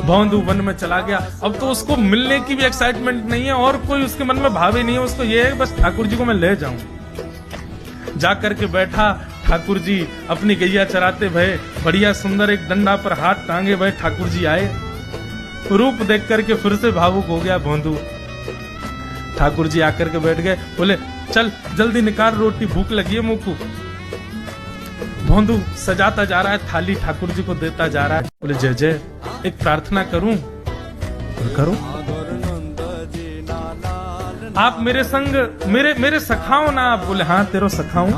भौंदू one में चला गया। अब तो उसको मिलने की भी एक्साइटमेंट नहीं है और कोई उसके मन में भाव ही नहीं है, उसको ये है बस ठाकुर जी को मैं ले जाऊं। जाकर के बैठा ठाकुर जी अपनी गैया चराते भये, बढ़िया सुंदर एक डंडा पर हाथ टांगे भये ठाकुर जी आए। रूप देख करके फिर से भावुक हो गया भौंदू। ठाकुर जी आकर के बैठ गए, बोले चल जल्दी निकाल रोटी, भूख लगी है मुंह को। भौंदू सजाता जा रहा है थाली, ठाकुर जी को देता जा रहा है। बोले जय जय, एक प्रार्थना करूं? करो। आप मेरे संग मेरे सखाओ ना आप? बोले हाँ तेरो सखाऊं,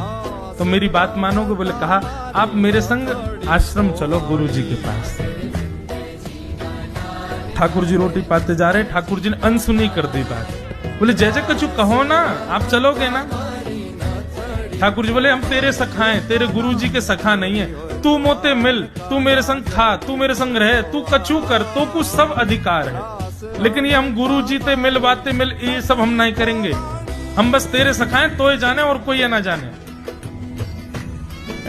तो मेरी बात मानोगे? बोले कहा आप मेरे संग आश्रम चलो गुरु जी के पास। ठाकुर जी रोटी पाते जा रहे, ठाकुर जी ने अनसुनी कर दी बात। बोले जय जय कछु कहो ना, आप चलोगे ना? ठाकुर जी बोले हम तेरे सखा हैं, तेरे गुरु जी के सखा नहीं है। तू मोते मिल, तू मेरे संग खा, तू मेरे संग रहे, तू कछु कर, तो कुछ सब अधिकार है, लेकिन ये हम गुरु जी ते मिल बातें मिल ये सब हम नहीं करेंगे। हम बस तेरे सखा हैं, तो ये जाने और कोई ये ना जाने।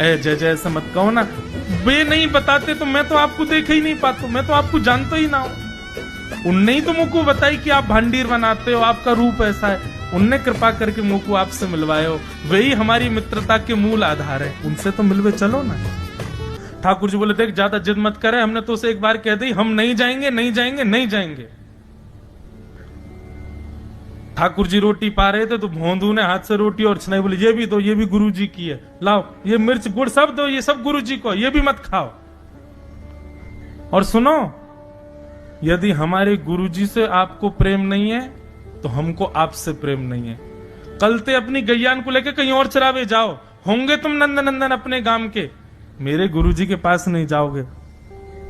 ए जय जय ऐसा मत कहो ना, वे नहीं बताते तो मैं तो आपको देख ही नहीं पाता, मैं तो आपको जानता ही ना हूं। उनने ही तो मुझको बताई कि आप भांडीर बनाते हो, आपका रूप ऐसा है, उनने कृपा करके मुझको आपसे मिलवाए हो, वही हमारी मित्रता के मूल आधार है, उनसे तो मिलवे चलो ना। ठाकुर जी बोले देख ज्यादा जिद मत करे, हमने तो उसे एक बार कह दी हम नहीं जाएंगे नहीं जाएंगे नहीं जाएंगे। ठाकुर जी रोटी पा रहे थे तो भौंदू ने हाथ से रोटी और छनाई, बोले ये भी दो, ये भी गुरु जी की है, लाओ ये मिर्च गुड़ सब दो, ये सब गुरु जी को, ये भी मत खाओ। और सुनो, यदि हमारे गुरुजी से आपको प्रेम नहीं है तो हमको आपसे प्रेम नहीं है। कल ते अपनी गैयान को लेकर कहीं और चरावे जाओ, होंगे तुम नंदन नंदन अपने गांव के, मेरे गुरुजी के पास नहीं जाओगे।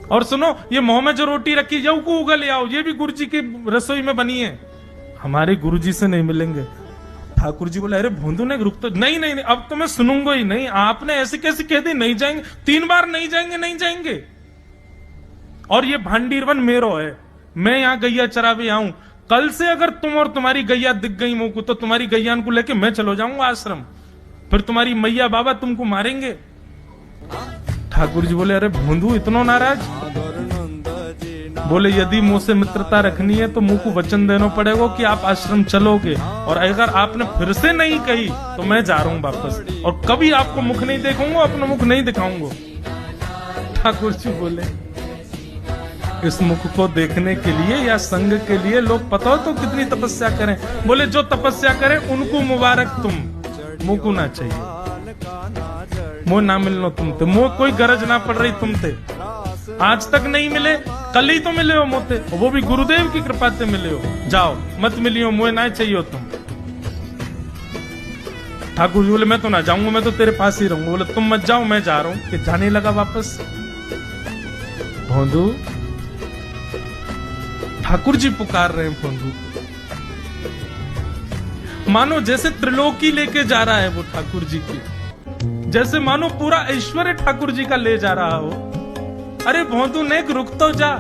और सुनो, ये मुंह में जो रोटी रखी जाओ को उगल ले आओ, ये भी गुरुजी की रसोई में बनी है, हमारे गुरुजी से नहीं मिलेंगे। ठाकुर जी बोले अरे भोंदू ने रुक तो नहीं नहीं नहीं, अब तो मैं सुनूंगा ही नहीं, आपने ऐसे कैसे कह दी नहीं जाएंगे, 3 बार नहीं जाएंगे नहीं जाएंगे। और ये भांडीरवन मेरो है, मैं यहाँ गैया चरावे आऊं, कल से अगर तुम और तुम्हारी गैया दिख गई मुंह को तो तुम्हारी गैयान को लेके मैं चलो जाऊंगा आश्रम, फिर तुम्हारी मैया बाबा तुमको मारेंगे। ठाकुर जी बोले अरे भोंदू इतना नाराज? बोले यदि मुंह से मित्रता रखनी है तो मुंह को वचन देना पड़ेगा कि आप आश्रम चलोगे, और अगर आपने फिर से नहीं कही तो मैं जा रहा हूं वापस, और कभी आपको मुख नहीं देखूंगा, अपना मुख नहीं दिखाऊंगा। ठाकुर जी बोले इस मुख को देखने के लिए या संग के लिए लोग पता हो तो कितनी तपस्या करें। बोले जो तपस्या करें उनको मुबारक, तुम मुंह को ना चाहिए, मुंह ना मिलनो तुमते, मुंह कोई गरज ना पड़ रही तुमते, आज तक नहीं मिले, कल ही तो मिले हो मोते, वो भी गुरुदेव की कृपा से मिले हो, जाओ मत मिलियो, मुझे ना चाहिए तुम। ठाकुर जी बोले मैं तो ना जाऊंगा, मैं तो तेरे पास ही रहूंगा। बोले तुम मत जाओ, मैं जा रहा हूं। कि जाने लगा वापस। भोंदू, ठाकुर जी पुकार रहे हैं भोंदू, मानो जैसे त्रिलोकी लेके जा रहा है वो ठाकुर जी की, जैसे मानो पूरा ऐश्वर्य ठाकुर जी का ले जा रहा हो। अरे भोंदू ने रुक तो जा।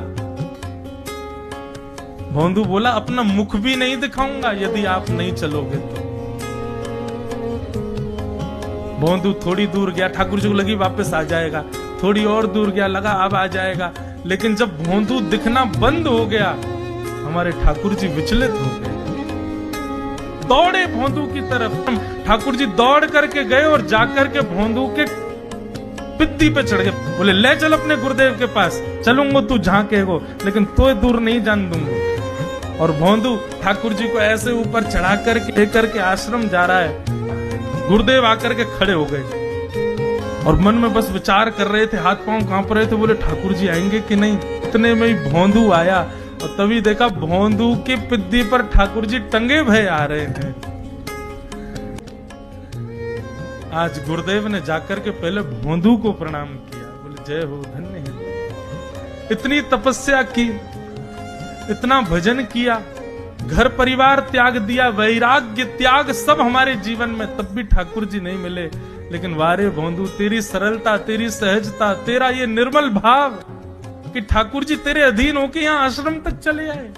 भोंदू बोला अपना मुख भी नहीं दिखाऊंगा यदि आप नहीं चलोगे तो। भोंदू थोड़ी दूर गया, ठाकुर जी को लगी वापस आ जाएगा, थोड़ी और दूर गया, लगा अब आ जाएगा, लेकिन जब भोंदू दिखना बंद हो गया हमारे ठाकुर जी विचलित हो गए, दौड़े भोंदू की तरफ। ठाकुर जी दौड़ करके गए और जाकर के भोंदू के पित्ती पे चढ़ गए। बोले ले चल अपने गुरुदेव के पास, चलूंगा तू जहां कहेगो, लेकिन तो दूर नहीं जान दूंगा। और भोंदू ठाकुर जी को ऐसे ऊपर चढ़ा करके लेकर के आश्रम जा रहा है। गुरुदेव आकर के खड़े हो गए और मन में बस विचार कर रहे थे, हाथ पांव कांप रहे थे। बोले ठाकुर जी आएंगे कि नहीं। इतने में ही भोंदू आया और तभी देखा भोंदू की पिद्दी पर ठाकुर जी टंगे भय आ रहे हैं। आज गुरुदेव ने जाकर के पहले भोंदू को प्रणाम किया, बोले जय हो, धन्य है। इतनी तपस्या की, इतना भजन किया, घर परिवार त्याग दिया, वैराग्य त्याग सब हमारे जीवन में, तब भी ठाकुर जी नहीं मिले। लेकिन वारे भोंदू, तेरी सरलता, तेरी सहजता, तेरा ये निर्मल भाव कि ठाकुर जी तेरे अधीन होके यहाँ आश्रम तक चले आए।